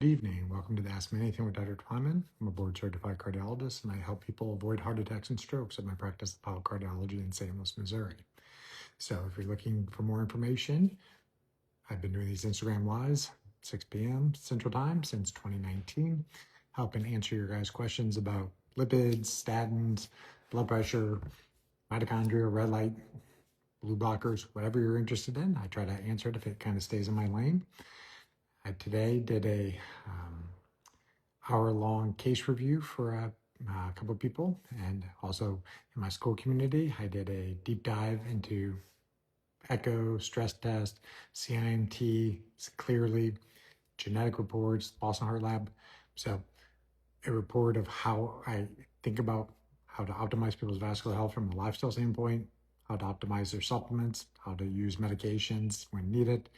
Good evening. Welcome to the Ask Me Anything with Dr. Twyman. I'm a board-certified cardiologist, and I help people avoid heart attacks and strokes at my practice, Apollo Cardiology in St. Louis, Missouri. So if you're looking for more information, I've been doing these Instagram Lives, 6 p.m. Central Time since 2019, helping answer your guys' questions about lipids, statins, blood pressure, mitochondria, red light, blue blockers, whatever you're interested in. I try to answer it if it kind of stays in my lane. I today did a hour-long case review for a couple of people, and also in my Skool community, I did a deep dive into echo, stress test, CIMT, clearly, genetic reports, Boston Heart Lab. So a report of how I think about how to optimize people's vascular health from a lifestyle standpoint, how to optimize their supplements, how to use medications when needed.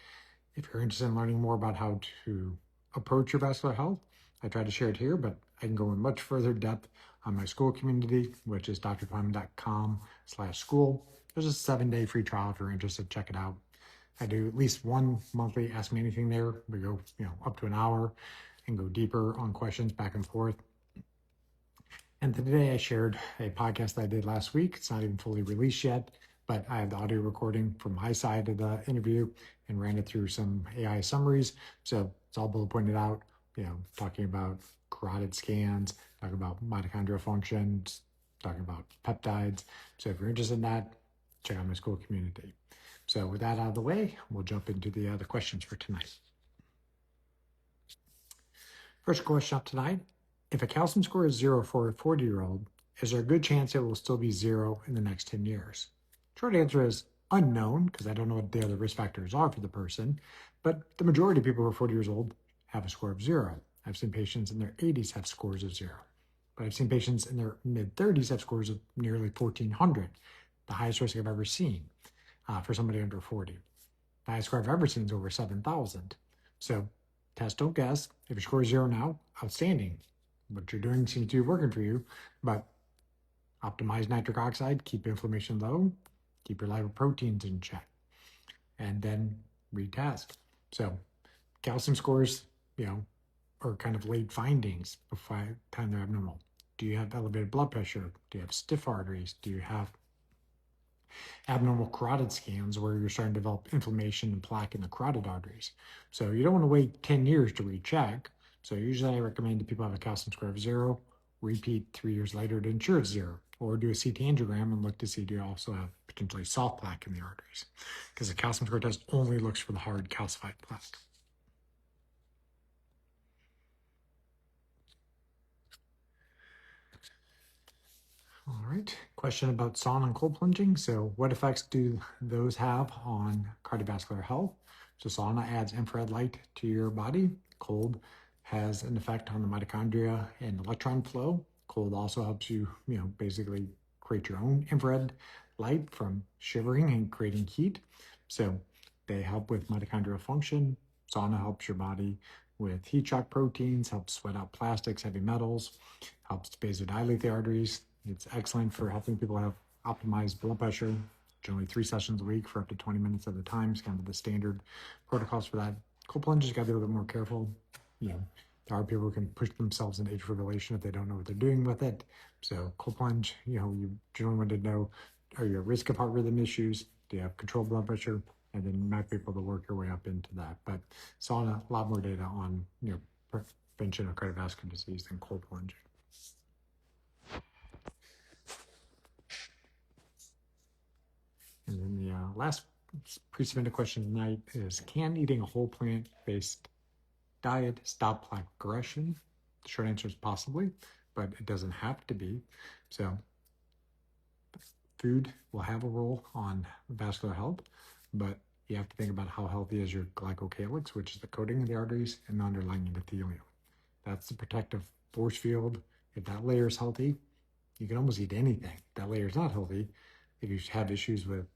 If you're interested in learning more about how to approach your vascular health, I try to share it here, but I can go in much further depth on my Skool community, which is drtwyman.com/Skool. There's a 7-day free trial if you're interested. Check it out. I do at least one monthly Ask Me Anything there. We go, up to an hour and go deeper on questions back and forth. And today I shared a podcast that I did last week. It's not even fully released yet, but I have the audio recording from my side of the interview and ran it through some AI summaries. So it's all bullet pointed out, talking about carotid scans, talking about mitochondrial functions, talking about peptides. So if you're interested in that, check out my Skool community. So with that out of the way, we'll jump into the other questions for tonight. First question up tonight. If a calcium score is 0 for a 40-year-old, is there a good chance it will still be 0 in the next 10 years? Short answer is unknown, because I don't know what the other risk factors are for the person, but the majority of people who are 40 years old have a score of 0. I've seen patients in their 80s have scores of 0, but I've seen patients in their mid-30s have scores of nearly 1,400, the highest risk I've ever seen for somebody under 40. The highest score I've ever seen is over 7,000. So test, don't guess. If your score is 0 now, outstanding. What you're doing seems to be working for you, but optimize nitric oxide, keep inflammation low, keep your lipoproteins in check, and then retest. So calcium scores, are kind of late findings before the time they're abnormal. Do you have elevated blood pressure? Do you have stiff arteries? Do you have abnormal carotid scans where you're starting to develop inflammation and plaque in the carotid arteries? So you don't want to wait 10 years to recheck. So usually I recommend that people have a calcium score of 0, repeat 3 years later to ensure it's 0, or do a CT angiogram and look to see do you also have potentially soft plaque in the arteries, because the calcium score test only looks for the hard calcified plaque. All right, question about sauna and cold plunging. So what effects do those have on cardiovascular health? So sauna adds infrared light to your body. Cold has an effect on the mitochondria and electron flow. Cold also helps you, basically create your own infrared light from shivering and creating heat. So they help with mitochondrial function. Sauna helps your body with heat shock proteins, helps sweat out plastics, heavy metals, helps to vasodilate the arteries. It's excellent for helping people have optimized blood pressure, generally 3 sessions a week for up to 20 minutes at a time. It's kind of the standard protocols for that. Cold plunge, you got to be a little bit more careful. There are people who can push themselves into atrial fibrillation if they don't know what they're doing with it. So cold plunge, you generally want to know, are you at risk of heart rhythm issues? Do you have controlled blood pressure? And then you might be able to work your way up into that. But sauna, a lot more data on prevention of cardiovascular disease than cold plunging. And then the last pre-submitted question tonight is, can eating a whole plant-based diet stop plaque progression? The short answer is possibly, but it doesn't have to be. So food will have a role on vascular health, but you have to think about how healthy is your glycocalyx, which is the coating of the arteries, and the underlying endothelium. That's the protective force field. If that layer is healthy, you can almost eat anything. If that layer is not healthy, if you have issues with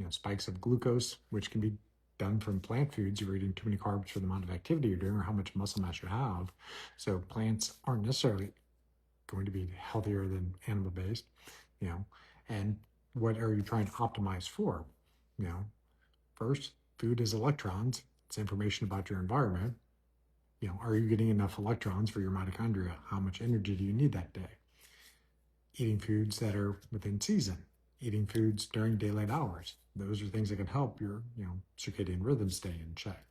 spikes of glucose, which can be done from plant foods, you're eating too many carbs for the amount of activity you're doing or how much muscle mass you have. So plants aren't necessarily going to be healthier than animal-based, and what are you trying to optimize for? First, food is electrons. It's information about your environment. Are you getting enough electrons for your mitochondria? How much energy do you need that day? Eating foods that are within season, eating foods during daylight hours. Those are things that can help your, circadian rhythm stay in check.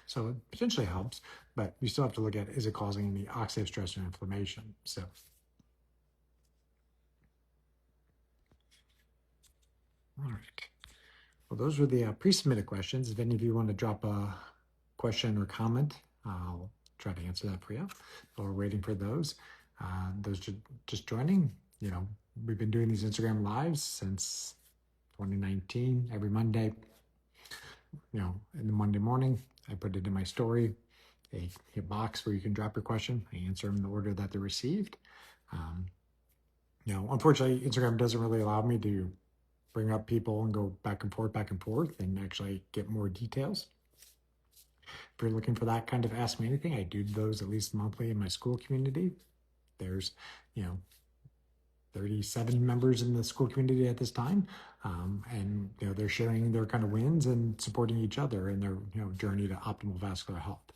So it potentially helps, but you still have to look at, is it causing any oxidative stress or inflammation? So all right. Well, those were the pre-submitted questions. If any of you want to drop a question or comment, I'll try to answer that for you. While we're waiting for those just joining, we've been doing these Instagram lives since 2019, every Monday. In the Monday morning, I put it in my story, a box where you can drop your question. I answer them in the order that they're received. Unfortunately, Instagram doesn't really allow me to bring up people and go back and forth and actually get more details. If you're looking for that kind of Ask Me Anything, I do those at least monthly in my Skool community. There's, 37 members in the Skool community at this time. And, they're sharing their kind of wins and supporting each other in their, journey to optimal vascular health.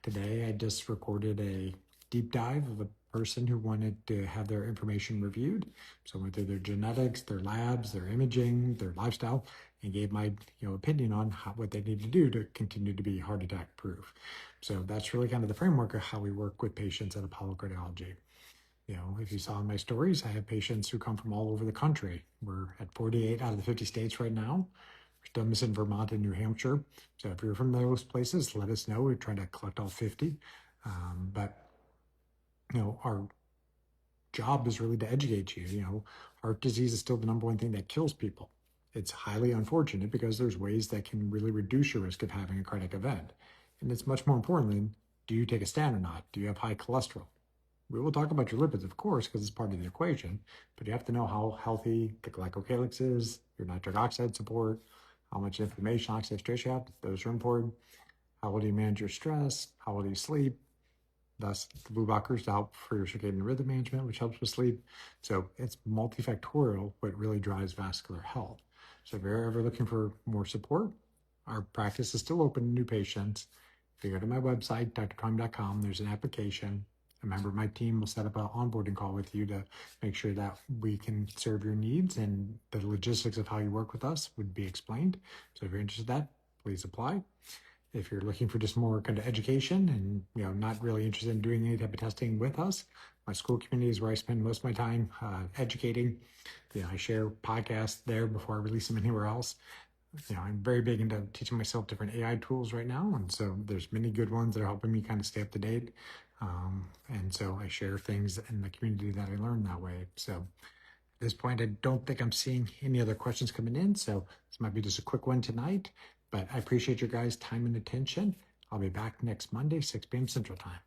Today, I just recorded a deep dive of a person who wanted to have their information reviewed. So I went through their genetics, their labs, their imaging, their lifestyle, and gave my opinion on what they need to do to continue to be heart attack proof. So that's really kind of the framework of how we work with patients at Apollo Cardiology. If you saw in my stories, I have patients who come from all over the country. We're at 48 out of the 50 states right now. We're still missing Vermont and New Hampshire. So if you're from those places, let us know. We're trying to collect all 50. But our job is really to educate you. Heart disease is still the number one thing that kills people. It's highly unfortunate because there's ways that can really reduce your risk of having a cardiac event. And it's much more important than, do you take a statin or not? Do you have high cholesterol? We will talk about your lipids, of course, because it's part of the equation, but you have to know how healthy the glycocalyx is, your nitric oxide support, how much inflammation, oxidative stress you have. Those are important. How well do you manage your stress? How well do you sleep? Thus, the blue blockers to help for your circadian rhythm management, which helps with sleep. So it's multifactorial, what really drives vascular health. So if you're ever looking for more support, our practice is still open to new patients. If you go to my website, drtwyman.com, there's an application. A member of my team will set up an onboarding call with you to make sure that we can serve your needs, and the logistics of how you work with us would be explained. So if you're interested in that, please apply. If you're looking for just more kind of education and not really interested in doing any type of testing with us, my Skool community is where I spend most of my time educating. I share podcasts there before I release them anywhere else. I'm very big into teaching myself different AI tools right now, and so there's many good ones that are helping me kind of stay up to date. And so I share things in the community that I learn that way. So at this point, I don't think I'm seeing any other questions coming in, so this might be just a quick one tonight, but I appreciate your guys' time and attention. I'll be back next Monday, 6 p.m. Central Time.